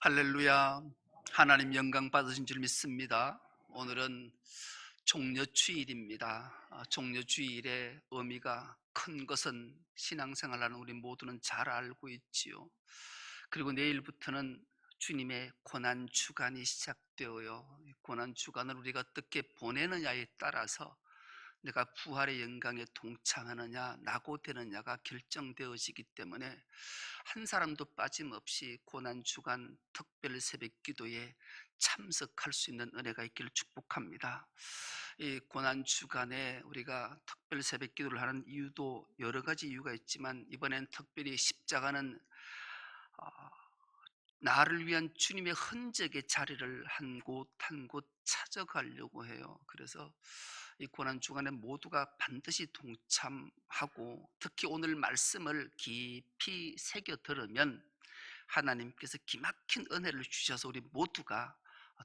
할렐루야. 하나님 영광 받으신 줄 믿습니다. 오늘은 종려주일입니다. 종려주일의 의미가 큰 것은 신앙생활하는 우리 모두는 잘 알고 있지요. 그리고 내일부터는 주님의 고난주간이 시작되어요. 고난주간을 우리가 어떻게 보내느냐에 따라서 내가 부활의 영광에 동참하느냐 낙오되느냐가 결정되어지기 때문에 한 사람도 빠짐없이 고난주간 특별 새벽기도에 참석할 수 있는 은혜가 있기를 축복합니다. 이 고난주간에 우리가 특별 새벽기도를 하는 이유도 여러 가지 이유가 있지만, 이번엔 특별히 십자가는 나를 위한 주님의 흔적의 자리를 한 곳 한 곳 찾아가려고 해요. 그래서 이 고난주간에 모두가 반드시 동참하고, 특히 오늘 말씀을 깊이 새겨 들으면 하나님께서 기막힌 은혜를 주셔서 우리 모두가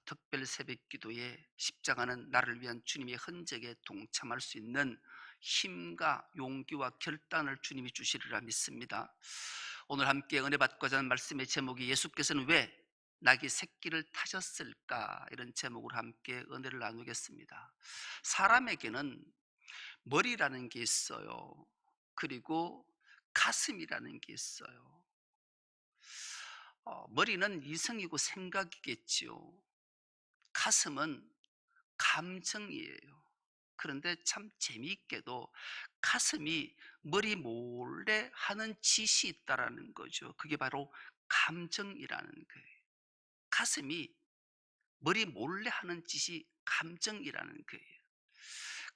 특별 새벽기도에 십자가는 나를 위한 주님의 흔적에 동참할 수 있는 힘과 용기와 결단을 주님이 주시리라 믿습니다. 오늘 함께 은혜 받고자 하는 말씀의 제목이 예수께서는 왜 낙이 새끼를 타셨을까, 이런 제목으로 함께 은혜를 나누겠습니다. 사람에게는 머리라는 게 있어요. 그리고 가슴이라는 게 있어요. 머리는 이성이고 생각이겠지요. 가슴은 감정이에요. 그런데 참 재미있게도 가슴이 머리 몰래 하는 짓이 있다라는 거죠. 그게 바로 감정이라는 거예요. 가슴이 머리 몰래 하는 짓이 감정이라는 거예요.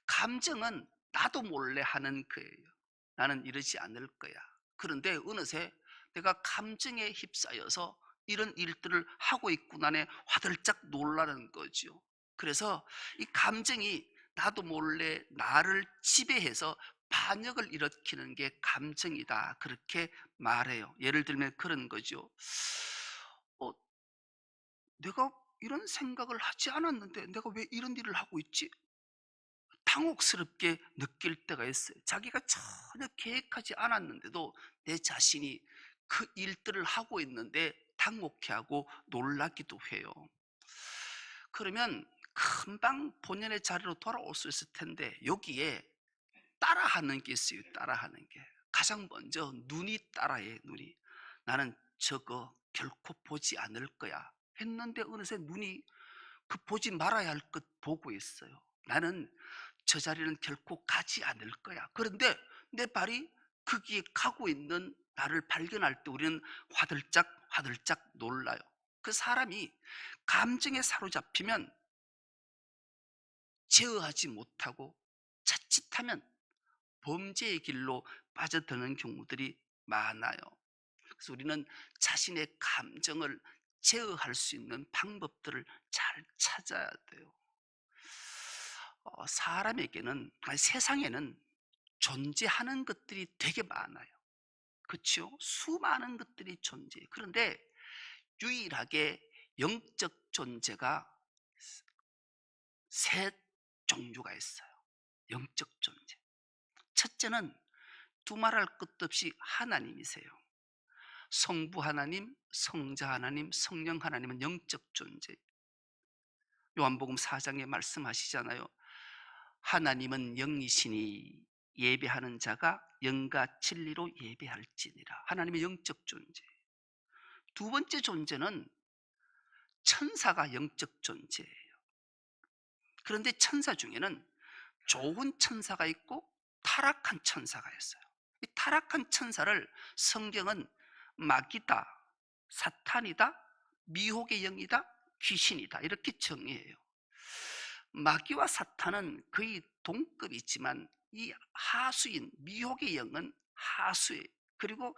감정은 나도 몰래 하는 거예요. 나는 이러지 않을 거야. 그런데 어느새 내가 감정에 휩싸여서 이런 일들을 하고 있구나에 화들짝 놀라는 거죠. 그래서 이 감정이 나도 몰래 나를 지배해서 반역을 일으키는 게 감정이다, 그렇게 말해요. 예를 들면 그런 거죠. 어, 내가 이런 생각을 하지 않았는데 내가 왜 이런 일을 하고 있지? 당혹스럽게 느낄 때가 있어요. 자기가 전혀 계획하지 않았는데도 내 자신이 그 일들을 하고 있는데 당혹해하고 놀라기도 해요. 그러면 금방 본연의 자리로 돌아올 수 있을 텐데, 여기에 따라하는 게 있어요. 따라하는 게 가장 먼저 눈이 따라해. 눈이 나는 저거 결코 보지 않을 거야 했는데 어느새 눈이 그 보지 말아야 할 것 보고 있어요. 나는 저 자리는 결코 가지 않을 거야. 그런데 내 발이 거기에 가고 있는 나를 발견할 때 우리는 화들짝 화들짝 놀라요. 그 사람이 감정에 사로잡히면 제어하지 못하고 자칫하면 범죄의 길로 빠져드는 경우들이 많아요. 그래서 우리는 자신의 감정을 제어할 수 있는 방법들을 잘 찾아야 돼요. 사람에게는, 아니, 세상에는 존재하는 것들이 되게 많아요. 그렇죠? 수많은 것들이 존재해요. 그런데 유일하게 영적 존재가 세 종류가 있어요. 영적 존재. 첫째는 두말할 것도 없이 하나님이세요. 성부 하나님, 성자 하나님, 성령 하나님은 영적 존재. 요한복음 4장에 말씀하시잖아요. 하나님은 영이시니 예배하는 자가 영과 진리로 예배할지니라. 하나님의 영적 존재. 두 번째 존재는 천사가 영적 존재예요. 그런데 천사 중에는 좋은 천사가 있고 타락한 천사가 있어요. 이 타락한 천사를 성경은 마귀다, 사탄이다, 미혹의 영이다, 귀신이다, 이렇게 정의해요. 마귀와 사탄은 거의 동급이지만 이 하수인 미혹의 영은 하수예요. 그리고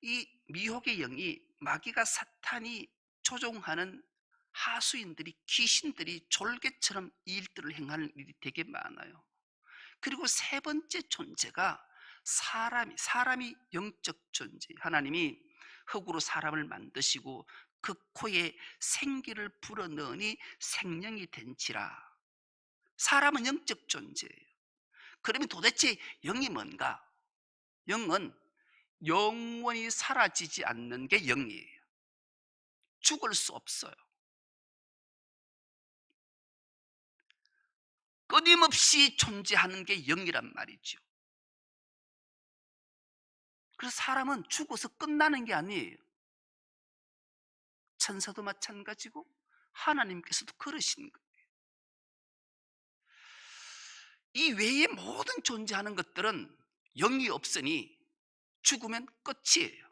이 미혹의 영이, 마귀가 사탄이 조종하는 하수인들이, 귀신들이 졸개처럼 이 일들을 행하는 일이 되게 많아요. 그리고 세 번째 존재가 사람이 영적 존재. 하나님이 흙으로 사람을 만드시고 그 코에 생기를 불어넣으니 생명이 된지라. 사람은 영적 존재예요. 그러면 도대체 영이 뭔가? 영은 영원히 사라지지 않는 게 영이에요. 죽을 수 없어요. 끊임없이 존재하는 게 영이란 말이죠. 그래서 사람은 죽어서 끝나는 게 아니에요. 천사도 마찬가지고 하나님께서도 그러신 거예요. 이 외에 모든 존재하는 것들은 영이 없으니 죽으면 끝이에요.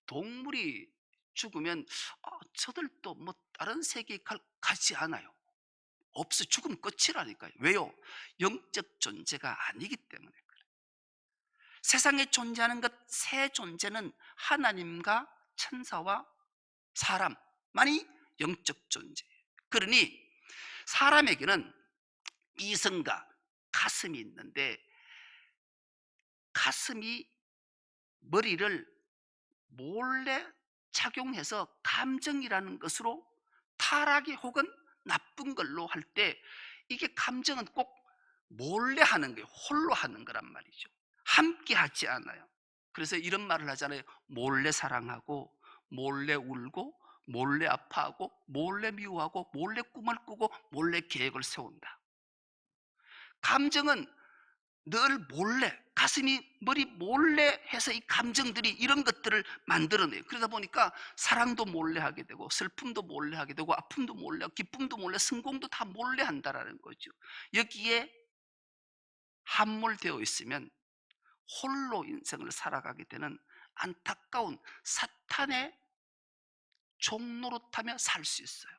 동물이 죽으면 저들도 뭐 다른 세계에 가지 않아요. 없어. 죽으면 끝이라니까요. 왜요? 영적 존재가 아니기 때문에 그래요. 세상에 존재하는 것 세 존재는 하나님과 천사와 사람만이 영적 존재예요. 그러니 사람에게는 이성과 가슴이 있는데, 가슴이 머리를 몰래 작용해서 감정이라는 것으로 타락이 혹은 나쁜 걸로 할 때, 이게 감정은 꼭 몰래 하는 거예요. 홀로 하는 거란 말이죠. 함께 하지 않아요. 그래서 이런 말을 하잖아요. 몰래 사랑하고 몰래 울고 몰래 아파하고 몰래 미워하고 몰래 꿈을 꾸고 몰래 계획을 세운다. 감정은 늘 몰래, 가슴이 머리 몰래 해서 이 감정들이 이런 것들을 만들어내요. 그러다 보니까 사랑도 몰래 하게 되고 슬픔도 몰래 하게 되고 아픔도 몰래 하고 기쁨도 몰래, 성공도 다 몰래 한다라는 거죠. 여기에 함몰되어 있으면 홀로 인생을 살아가게 되는 안타까운 사탄의 종노릇하며 살 수 있어요.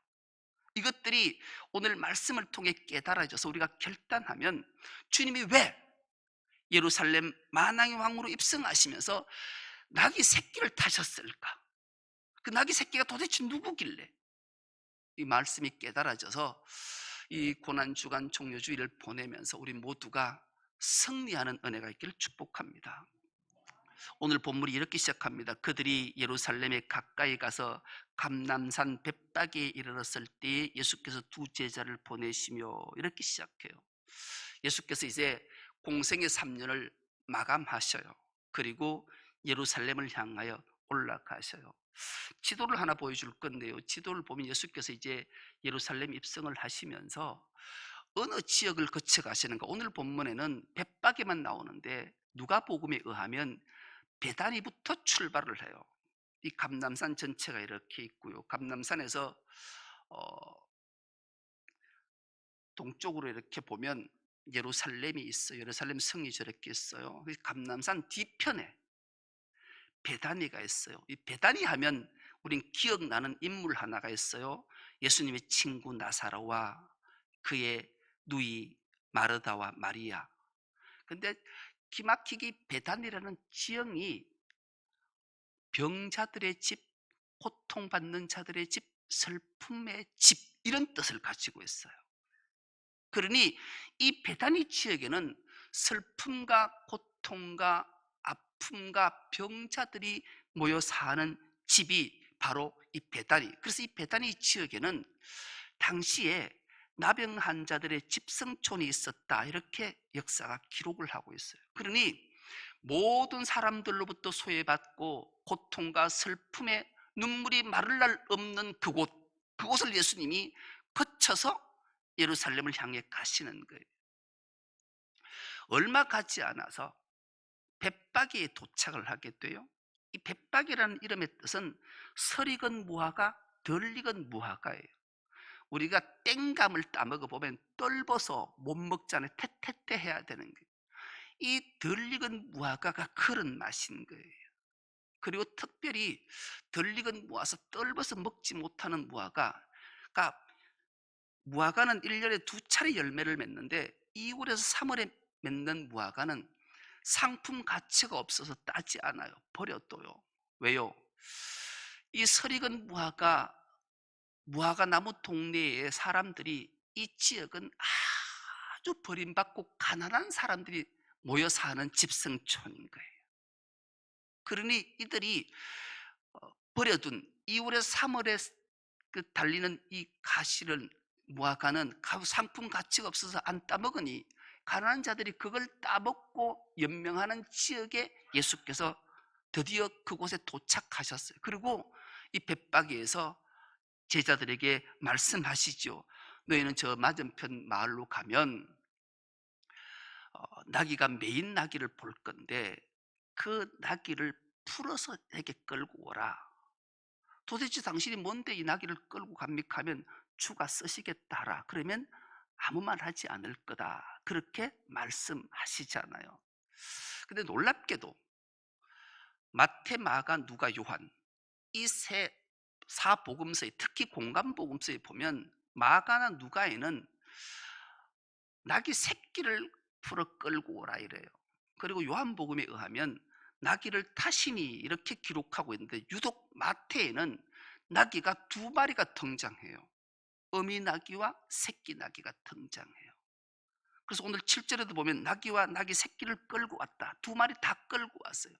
이것들이 오늘 말씀을 통해 깨달아져서 우리가 결단하면, 주님이 왜 예루살렘 만왕의 왕으로 입성하시면서 나귀 새끼를 타셨을까? 그 나귀 새끼가 도대체 누구길래? 이 말씀이 깨달아져서 이 고난주간 종료주일을 보내면서 우리 모두가 승리하는 은혜가 있기를 축복합니다. 오늘 본문이 이렇게 시작합니다. 그들이 예루살렘에 가까이 가서 감람산 벳박에 이르렀을 때 예수께서 두 제자를 보내시며, 이렇게 시작해요. 예수께서 이제 공생의 3년을 마감하셔요. 그리고 예루살렘을 향하여 올라가셔요. 지도를 하나 보여줄 건데요, 지도를 보면 예수께서 이제 예루살렘 입성을 하시면서 어느 지역을 거쳐 가시는가. 오늘 본문에는 벳박에만 나오는데 누가복음에 의하면 베다니부터 출발을 해요. 이 감람산 전체가 이렇게 있고요. 감람산에서 동쪽으로 이렇게 보면 예루살렘이 있어요. 예루살렘 성이 저렇게 있어요. 감람산 뒤편에 베다니가 있어요. 이 베다니 하면 우린 기억나는 인물 하나가 있어요. 예수님의 친구 나사로와 그의 누이 마르다와 마리아. 근데 기막히게 베다니라는 지형이 병자들의 집, 고통받는 자들의 집, 슬픔의 집, 이런 뜻을 가지고 있어요. 그러니 이 베다니 지역에는 슬픔과 고통과 아픔과 병자들이 모여 사는 집이 바로 이 베다니. 그래서 이 베다니 지역에는 당시에 나병 환자들의 집성촌이 있었다, 이렇게 역사가 기록을 하고 있어요. 그러니 모든 사람들로부터 소외받고 고통과 슬픔에 눈물이 마를 날 없는 그곳을 예수님이 거쳐서 예루살렘을 향해 가시는 거예요. 얼마 가지 않아서 벳박이에 도착을 하게 돼요. 이 벳박이라는 이름의 뜻은 설익은 무화과, 덜 익은 무화과예요. 우리가 땡감을 따먹어 보면 떫어서 못 먹잖아요. 태태태 해야 되는 거예요. 이 덜 익은 무화과가 그런 맛인 거예요. 그리고 특별히 덜 익은 무화서 떫어서 먹지 못하는 무화과가, 무화과는 1년에 2차례 열매를 맺는데 2월에서 3월에 맺는 무화과는 상품 가치가 없어서 따지 않아요. 버려둬요. 왜요? 이 설익은 무화과 나무 동네의 사람들이, 이 지역은 아주 버림받고 가난한 사람들이 모여 사는 집성촌인 거예요. 그러니 이들이 버려둔 2월에서 3월에 달리는 이 가시를, 무화과는 상품 가치가 없어서 안 따먹으니 가난한 자들이 그걸 따먹고 연명하는 지역에 예수께서 드디어 그곳에 도착하셨어요. 그리고 이 벳바기에서 제자들에게 말씀하시죠. 너희는 저 맞은편 마을로 가면 나귀가 메인 나귀를 볼 건데 그 나귀를 풀어서 내게 끌고 오라. 도대체 당신이 뭔데 이 나귀를 끌고 갑니까 하면 주가 쓰시겠다라. 그러면 아무 말 하지 않을 거다. 그렇게 말씀하시잖아요. 근데 놀랍게도 마태, 마가, 누가, 요한 이 세 사복음서에, 특히 공간복음서에 보면 마가나 누가에는 나귀 새끼를 풀어 끌고 오라 이래요. 그리고 요한복음에 의하면 나귀를 타시니 이렇게 기록하고 있는데 유독 마태에는 나귀가 두 마리가 등장해요. 어미 나귀와 새끼 나귀가 등장해요. 그래서 오늘 7절에도 보면 나귀와 나귀 새끼를 끌고 왔다. 두 마리 다 끌고 왔어요.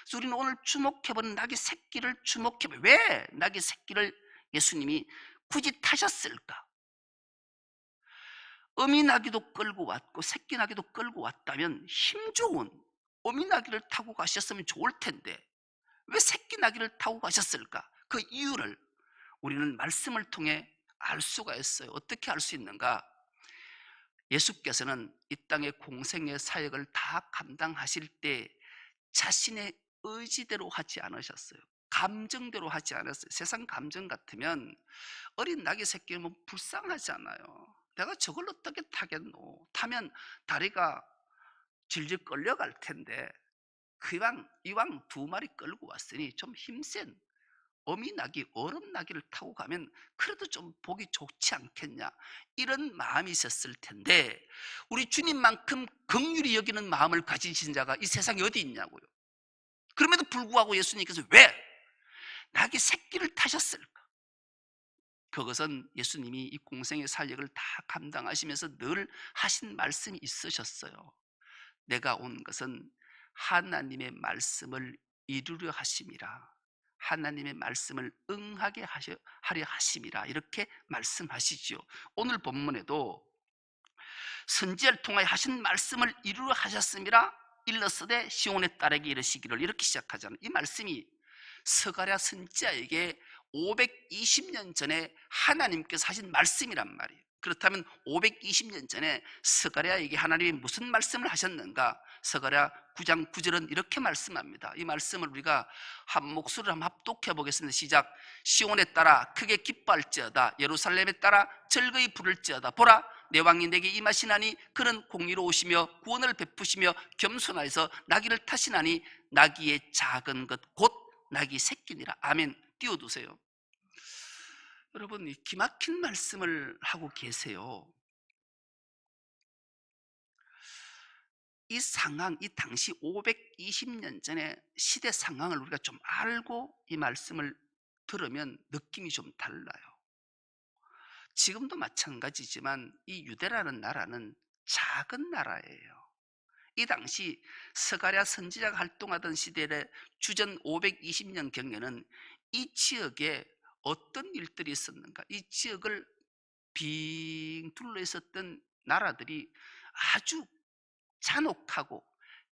그래서 우리는 오늘 주목해보는 나귀 새끼를 주목해봐요. 왜 나귀 새끼를 예수님이 굳이 타셨을까? 어미 나귀도 끌고 왔고 새끼 나귀도 끌고 왔다면 힘 좋은 어미 나귀를 타고 가셨으면 좋을 텐데 왜 새끼 나귀를 타고 가셨을까? 그 이유를 우리는 말씀을 통해 알 수가 있어요. 어떻게 알 수 있는가? 예수께서는 이 땅의 공생의 사역을 다 감당하실 때 자신의 의지대로 하지 않으셨어요. 감정대로 하지 않았어요. 세상 감정 같으면 어린 낙이 새끼면 불쌍하잖아요. 내가 저걸 어떻게 타겠노? 타면 다리가 질질 끌려갈 텐데 이왕 두 마리 끌고 왔으니 좀 힘센 어미 나귀, 어른 나귀를 타고 가면 그래도 좀 보기 좋지 않겠냐, 이런 마음이 있었을 텐데 우리 주님만큼 긍휼히 여기는 마음을 가지신 자가 이 세상에 어디 있냐고요. 그럼에도 불구하고 예수님께서 왜 나귀 새끼를 타셨을까? 그것은 예수님이 이 공생의 사역을 다 감당하시면서 늘 하신 말씀이 있으셨어요. 내가 온 것은 하나님의 말씀을 이루려 하심이라, 하나님의 말씀을 응하게 하려 하심이라, 이렇게 말씀하시지요. 오늘 본문에도 선지자를 통하여 하신 말씀을 이루려 하셨음이라 일러스되 시온의 딸에게 이르시기를, 이렇게 시작하잖아요. 이 말씀이 스가랴 선지자에게 520년 전에 하나님께서 하신 말씀이란 말이에요. 그렇다면 520년 전에 스가랴에게 하나님이 무슨 말씀을 하셨는가? 스가랴 9장 9절은 이렇게 말씀합니다. 이 말씀을 우리가 한 목소리를 한번 합독해 보겠습니다. 시작. 시온에 따라 크게 기뻐할지어다, 예루살렘에 따라 즐거이 부를지어다. 보라, 내 왕이 내게 임하시나니 그는 공의로우시며 구원을 베푸시며 겸손하여서 나귀를 타시나니 나귀의 작은 것 곧 나귀 새끼니라. 아멘. 띄워두세요. 여러분, 이 기막힌 말씀을 하고 계세요. 이 상황, 이 당시 520년 전의 시대 상황을 우리가 좀 알고 이 말씀을 들으면 느낌이 좀 달라요. 지금도 마찬가지지만 이 유대라는 나라는 작은 나라예요. 이 당시 스가랴 선지자가 활동하던 시대의 주전 520년 경에는 이 지역에 어떤 일들이 있었는가? 이 지역을 빙 둘러 있었던 나라들이 아주 잔혹하고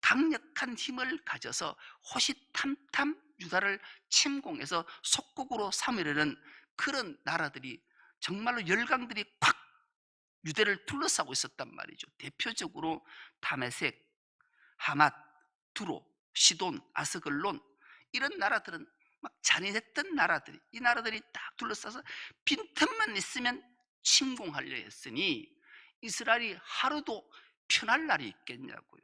강력한 힘을 가져서 호시탐탐 유다를 침공해서 속국으로 삼으려는 그런 나라들이, 정말로 열강들이 콱 유대를 둘러싸고 있었단 말이죠. 대표적으로 다메섹, 하맛, 두로, 시돈, 아스글론, 이런 나라들은 막 잔인했던 나라들이, 이 나라들이 딱 둘러싸서 빈틈만 있으면 침공하려 했으니 이스라엘이 하루도 편할 날이 있겠냐고요.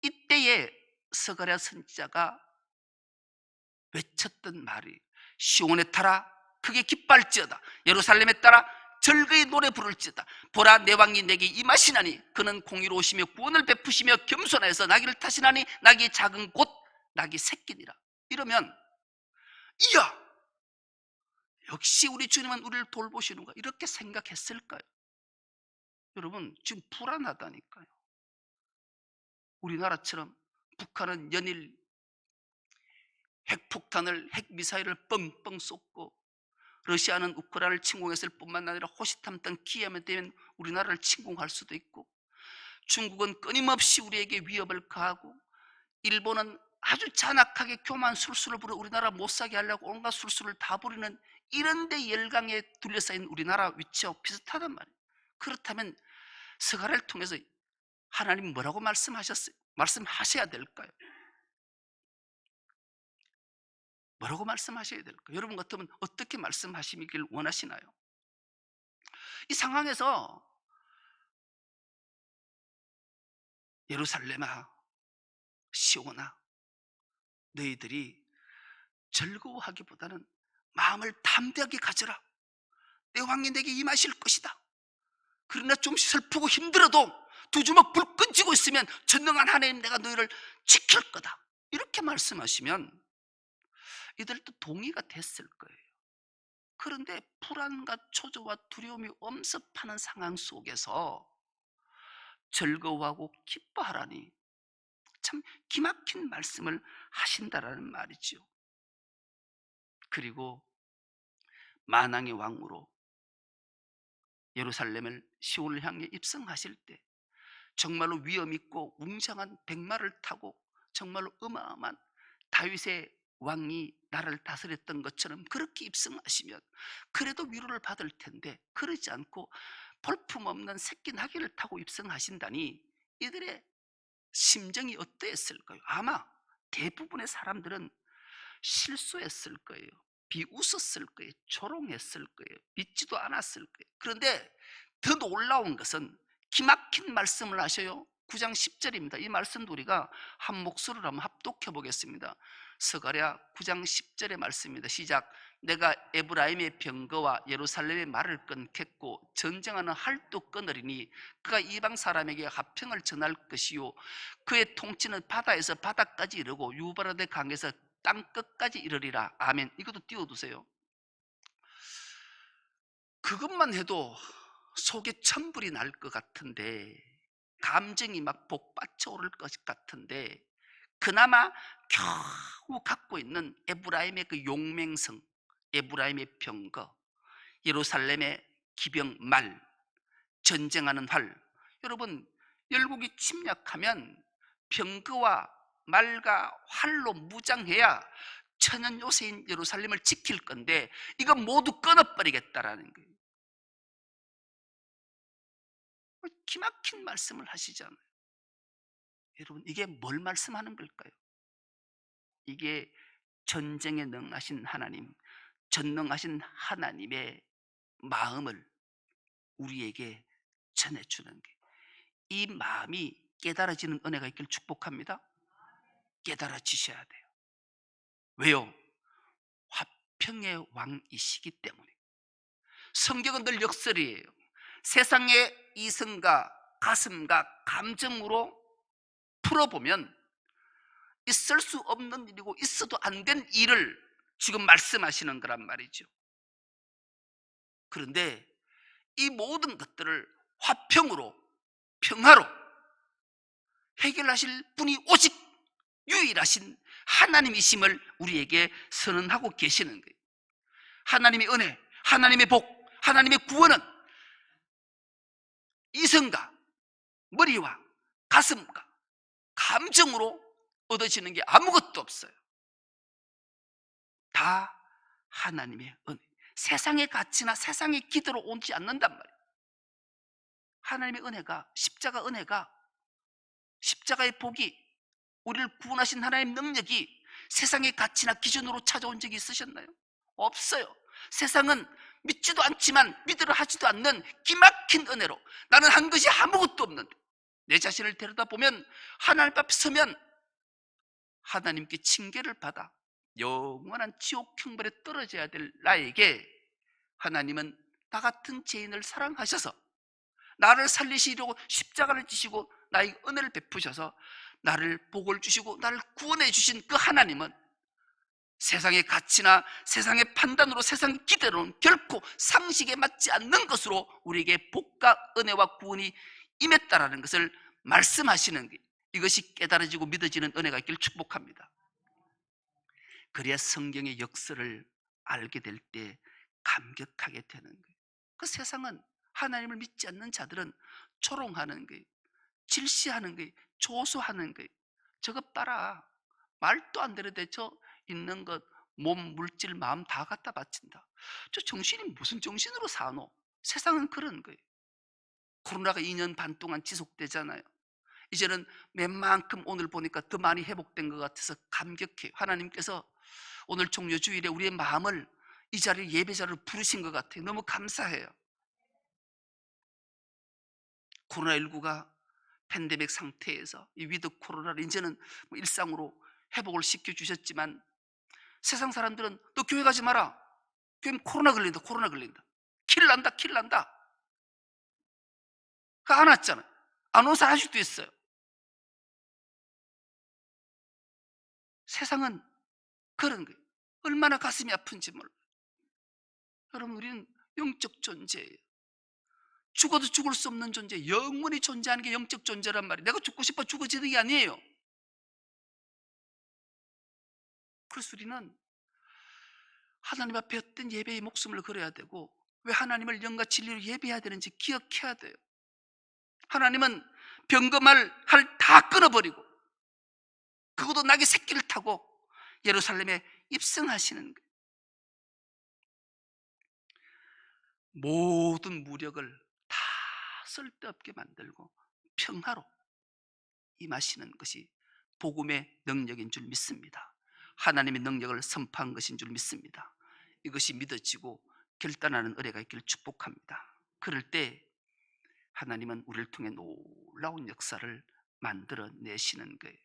이때에 스가랴 선지자가 외쳤던 말이 시온에 타라 크게 기뻐할지어다, 예루살렘에 따라 즐거이 노래 부를지어다. 보라, 내 왕이 내게 임하시나니 그는 공의로우시며 구원을 베푸시며 겸손하여서 나귀를 타시나니 나귀의 작은 곧 나귀 새끼니라. 이러면 이야, 역시 우리 주님은 우리를 돌보시는가, 이렇게 생각했을까요? 여러분, 지금 불안하다니까요. 우리나라처럼 북한은 연일 핵폭탄을, 핵미사일을 뻥뻥 쏟고 러시아는 우크라이나를 침공했을 뿐만 아니라 호시탐탐 기회만 되면 우리나라를 침공할 수도 있고, 중국은 끊임없이 우리에게 위협을 가하고, 일본은 아주 잔악하게 교만 술수를 부려 우리나라 못 사게 하려고 온갖 술수를 다 부리는 이런 데 열강에 둘러싸인 우리나라 위치와 비슷하단 말이에요. 그렇다면 서가를 통해서 하나님 뭐라고 말씀하셨어요? 말씀하셔야 될까요? 뭐라고 말씀하셔야 될까요? 여러분 같으면 어떻게 말씀하시길 원하시나요? 이 상황에서 예루살렘아, 시온아, 너희들이 즐거워하기보다는 마음을 담대하게 가져라. 내 왕이 내게 임하실 것이다. 그러나 좀 슬프고 힘들어도 두 주먹 불끈 쥐고 있으면 전능한 하나님 내가 너희를 지킬 거다. 이렇게 말씀하시면 이들도 동의가 됐을 거예요. 그런데 불안과 초조와 두려움이 엄습하는 상황 속에서 즐거워하고 기뻐하라니 참 기막힌 말씀을 하신다라는 말이죠. 그리고 만왕의 왕으로 예루살렘을 시온을 향해 입성하실 때 정말로 위엄 있고 웅장한 백마를 타고 정말로 어마어마한 다윗의 왕이 나라를 다스렸던 것처럼 그렇게 입성하시면 그래도 위로를 받을 텐데 그러지 않고 볼품없는 새끼 나귀를 타고 입성하신다니 이들의 심정이 어떠했을까요? 아마 대부분의 사람들은 실수했을 거예요. 비웃었을 거예요. 조롱했을 거예요. 믿지도 않았을 거예요. 그런데 더 놀라운 것은 기막힌 말씀을 하셔요. 9장 10절입니다. 이 말씀도 우리가 한 목소리로 한번 합독해 보겠습니다. 스가랴 9장 10절의 말씀입니다. 시작. 내가 에브라임의 병거와 예루살렘의 말을 끊겠고 전쟁하는 할도 끊으리니 그가 이방 사람에게 화평을 전할 것이요 그의 통치는 바다에서 바다까지 이르고 유브라데 강에서 땅 끝까지 이르리라. 아멘. 이것도 띄워두세요. 그것만 해도 속에 천불이 날 것 같은데 감정이 막 복받쳐 오를 것 같은데 그나마 겨우 갖고 있는 에브라임의 그 용맹성, 에브라임의 병거, 예루살렘의 기병말, 전쟁하는 활. 여러분 열국이 침략하면 병거와 말과 활로 무장해야 천연 요새인 예루살렘을 지킬 건데 이거 모두 끊어버리겠다라는 거예요. 기막힌 말씀을 하시잖아요. 여러분 이게 뭘 말씀하는 걸까요? 이게 전쟁에 능하신 하나님, 전능하신 하나님의 마음을 우리에게 전해주는 거예요. 이 마음이 깨달아지는 은혜가 있길 축복합니다. 깨달아지셔야 돼요. 왜요? 화평의 왕이시기 때문에. 성경은 늘 역설이에요. 세상의 이성과 가슴과 감정으로 풀어보면 있을 수 없는 일이고 있어도 안 된 일을 지금 말씀하시는 거란 말이죠. 그런데 이 모든 것들을 화평으로 평화로 해결하실 분이 오직 유일하신 하나님이심을 우리에게 선언하고 계시는 거예요. 하나님의 은혜, 하나님의 복, 하나님의 구원은 이성과 머리와 가슴과 감정으로 얻어지는 게 아무것도 없어요. 다 하나님의 은혜. 세상의 가치나 세상의 기대로 오지 않는단 말이에요. 하나님의 은혜가, 십자가 은혜가, 십자가의 복이, 우리를 구원하신 하나님의 능력이 세상의 가치나 기준으로 찾아온 적이 있으셨나요? 없어요. 세상은 믿지도 않지만 믿으려 하지도 않는 기막힌 은혜로 나는 한 것이 아무것도 없는데 내 자신을 들여다보면 하나님 앞에 서면 하나님께 징계를 받아 영원한 지옥 형벌에 떨어져야 될 나에게 하나님은 나 같은 죄인을 사랑하셔서 나를 살리시려고 십자가를 지시고 나에게 은혜를 베푸셔서 나를 복을 주시고 나를 구원해 주신 그 하나님은 세상의 가치나 세상의 판단으로 세상의 기대로는 결코 상식에 맞지 않는 것으로 우리에게 복과 은혜와 구원이 임했다라는 것을 말씀하시는 게 이것이 깨달아지고 믿어지는 은혜가 있길 축복합니다. 그래야 성경의 역사를 알게 될 때 감격하게 되는 거예요. 그 세상은 하나님을 믿지 않는 자들은 조롱하는 거예요. 질시하는 거예요. 조소하는 거예요. 저것 봐라. 말도 안 되는 데저 있는 것, 몸, 물질, 마음 다 갖다 바친다. 저 정신이 무슨 정신으로 사노? 세상은 그런 거예요. 코로나가 2년 반 동안 지속되잖아요. 이제는 웬만큼 오늘 보니까 더 많이 회복된 것 같아서 감격해요. 하나님께서 오늘 종료주일에 우리의 마음을 이 자리에 예배 자리로 부르신 것 같아요. 너무 감사해요. 코로나19가 팬데믹 상태에서 이 위드 코로나를 이제는 뭐 일상으로 회복을 시켜주셨지만 세상 사람들은 너 교회 가지 마라. 교회는 코로나 걸린다. 코로나 걸린다. 킬 난다. 킬 난다. 그 안 왔잖아요. 안 온 사람 아직도 있어요. 세상은 그런 거예요. 얼마나 가슴이 아픈지 몰라요. 여러분, 우리는 영적 존재예요. 죽어도 죽을 수 없는 존재, 영원히 존재하는 게 영적 존재란 말이에요. 내가 죽고 싶어 죽어지는 게 아니에요. 그래서 우리는 하나님 앞에 어떤 예배의 목숨을 걸어야 되고, 왜 하나님을 영과 진리로 예배해야 되는지 기억해야 돼요. 하나님은 병거말 할 다 끊어버리고 그것도 낙의 새끼를 타고 예루살렘에 입성하시는 거예요. 모든 무력을 다 쓸데없게 만들고 평화로 임하시는 것이 복음의 능력인 줄 믿습니다. 하나님의 능력을 선포한 것인 줄 믿습니다. 이것이 믿어지고 결단하는 은혜가 있기를 축복합니다. 그럴 때 하나님은 우리를 통해 놀라운 역사를 만들어내시는 거예요.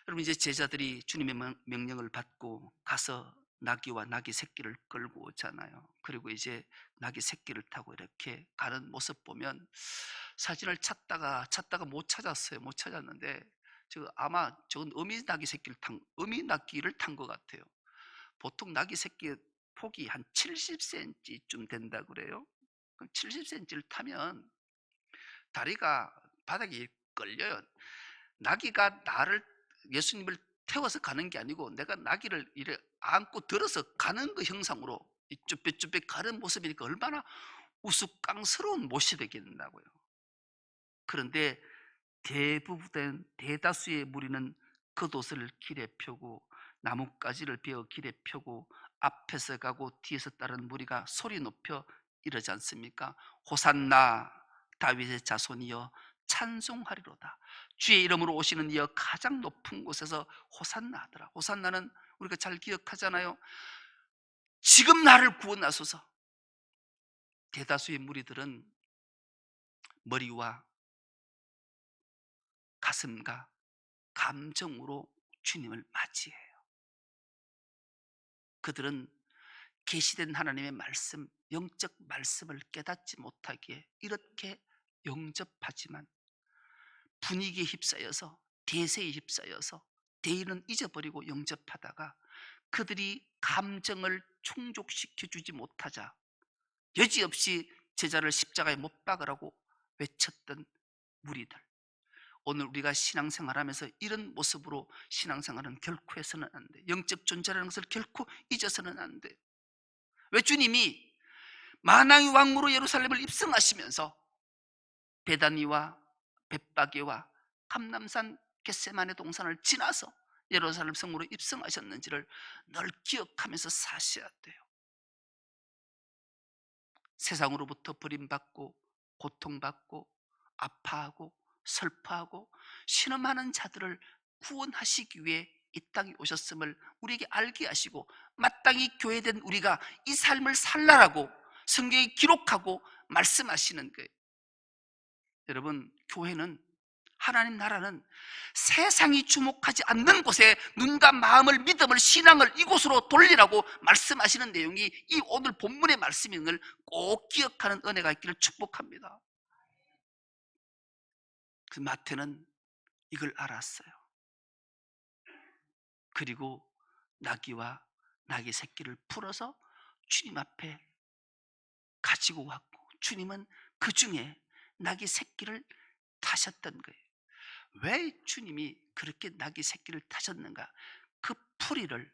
여러분, 이제 제자들이 주님의 명령을 받고 가서 나귀와 나귀 새끼를 끌고 오잖아요. 그리고 이제 나귀 새끼를 타고 이렇게 가는 모습 보면 사진을 찾다가 못 찾았어요. 못 찾았는데 아마 저건 어미 나귀를 탄 것 같아요. 보통 나귀 새끼의 폭이 한 70cm쯤 된다 그래요. 그럼 70cm를 타면 다리가 바닥에 걸려요. 나귀가 예수님을 태워서 가는 게 아니고 내가 나귀를 이래 안고 들어서 가는 그 형상으로 쭈뼛쭈뼛 가는 모습이니까 얼마나 우스꽝스러운 못이 되겠다고요. 그런데 대다수의 무리는 겉옷을 길에 펴고 나뭇가지를 베어 길에 펴고 앞에서 가고 뒤에서 따른 무리가 소리 높여 이러지 않습니까? 호산나 다윗의 자손이여 찬송하리로다. 주의 이름으로 오시는 이여 가장 높은 곳에서 호산나 하더라. 호산나는 우리가 잘 기억하잖아요. 지금 나를 구원하소서. 대다수의 무리들은 머리와 가슴과 감정으로 주님을 맞이해요. 그들은 계시된 하나님의 말씀, 영적 말씀을 깨닫지 못하기에 이렇게 영접하지만 분위기에 휩싸여서, 대세에 휩싸여서 대의는 잊어버리고 영접하다가 그들이 감정을 충족시켜 주지 못하자 여지없이 제자를 십자가에 못 박으라고 외쳤던 무리들. 오늘 우리가 신앙생활하면서 이런 모습으로 신앙생활은 결코 해서는 안 돼. 영적 존재라는 것을 결코 잊어서는 안 돼. 왜? 주님이 만왕의 왕으로 예루살렘을 입성하시면서 베다니와 벳바게와 감람산 겟세마네 동산을 지나서 예루살렘 성으로 입성하셨는지를 늘 기억하면서 사셔야 돼요. 세상으로부터 버림받고 고통받고 아파하고 슬퍼하고 신음하는 자들을 구원하시기 위해 이 땅에 오셨음을 우리에게 알게 하시고 마땅히 교회된 우리가 이 삶을 살라라고 성경에 기록하고 말씀하시는 거예요. 여러분, 교회는, 하나님 나라는 세상이 주목하지 않는 곳에 눈과 마음을, 믿음을, 신앙을 이곳으로 돌리라고 말씀하시는 내용이 이 오늘 본문의 말씀인 걸 꼭 기억하는 은혜가 있기를 축복합니다. 그 마태는 이걸 알았어요. 그리고 나귀와 나귀 새끼를 풀어서 주님 앞에 가지고 왔고, 주님은 그 중에 나귀 새끼를 타셨던 거예요. 왜 주님이 그렇게 나귀 새끼를 타셨는가? 그 풀이를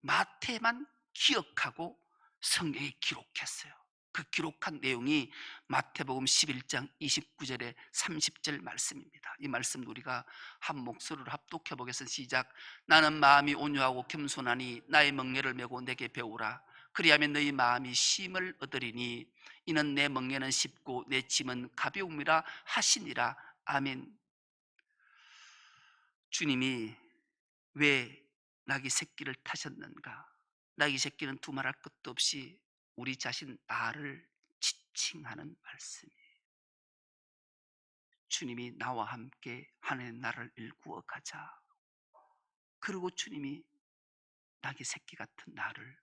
마태만 기억하고 성경에 기록했어요. 그 기록한 내용이 마태복음 11장 29절에 30절 말씀입니다. 이 말씀 우리가 한 목소리로 합독해 보겠습니다. 시작. 나는 마음이 온유하고 겸손하니 나의 멍에를 메고 내게 배우라. 그리하면 너희 마음이 쉼을 얻으리니 이는 내 멍에는 쉽고 내 짐은 가벼움이라 하시니라. 아멘. 주님이 왜 나귀 새끼를 타셨는가? 나귀 새끼는 두말할 것도 없이 우리 자신 나를 지칭하는 말씀이에요. 주님이 나와 함께 하나님의 나라를 일구어 가자. 그리고 주님이 나귀 새끼 같은 나를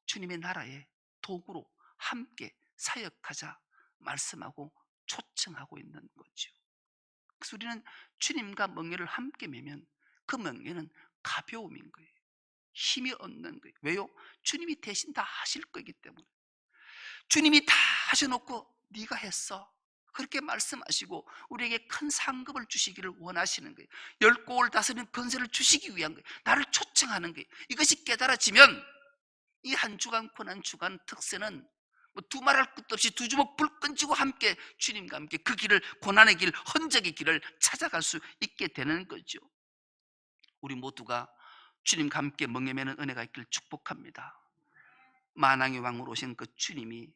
주님의 나라의 도구로 함께 사역하자 말씀하고 초청하고 있는 거죠. 그래서 우리는 주님과 멍에를 함께 매면 그 멍에는 가벼움인 거예요. 힘이 얻는 거예요. 왜요? 주님이 대신 다 하실 거기 때문에. 주님이 다 하셔놓고 네가 했어, 그렇게 말씀하시고 우리에게 큰 상급을 주시기를 원하시는 거예요. 10곡을 다스리는 권세를 주시기 위한 거예요. 나를 초청하는 거예요. 이것이 깨달아지면 이 한 주간 고난 주간 특세는 뭐 두말할 것도 없이 두 주먹 불 끈지고 함께 주님과 함께 그 길을, 고난의 길, 헌적의 길을 찾아갈 수 있게 되는 거죠. 우리 모두가 주님과 함께 멍에 매는 은혜가 있기를 축복합니다. 만왕의 왕으로 오신 그 주님이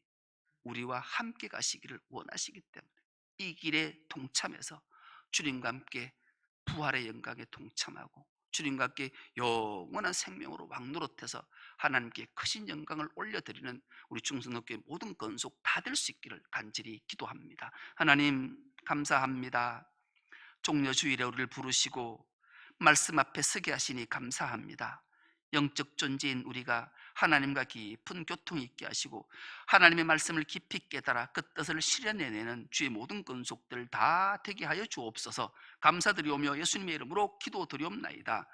우리와 함께 가시기를 원하시기 때문에 이 길에 동참해서 주님과 함께 부활의 영광에 동참하고 주님과 함께 영원한 생명으로 왕노릇해서 하나님께 크신 영광을 올려드리는 우리 중성교회 모든 건속 다 될 수 있기를 간절히 기도합니다. 하나님 감사합니다. 종려주일에 우리를 부르시고 말씀 앞에 서게 하시니 감사합니다. 영적 존재인 우리가 하나님과 깊은 교통이 있게 하시고 하나님의 말씀을 깊이 깨달아 그 뜻을 실현해내는 주의 모든 건속들 다 되게 하여 주옵소서. 감사드리오며 예수님의 이름으로 기도드리옵나이다.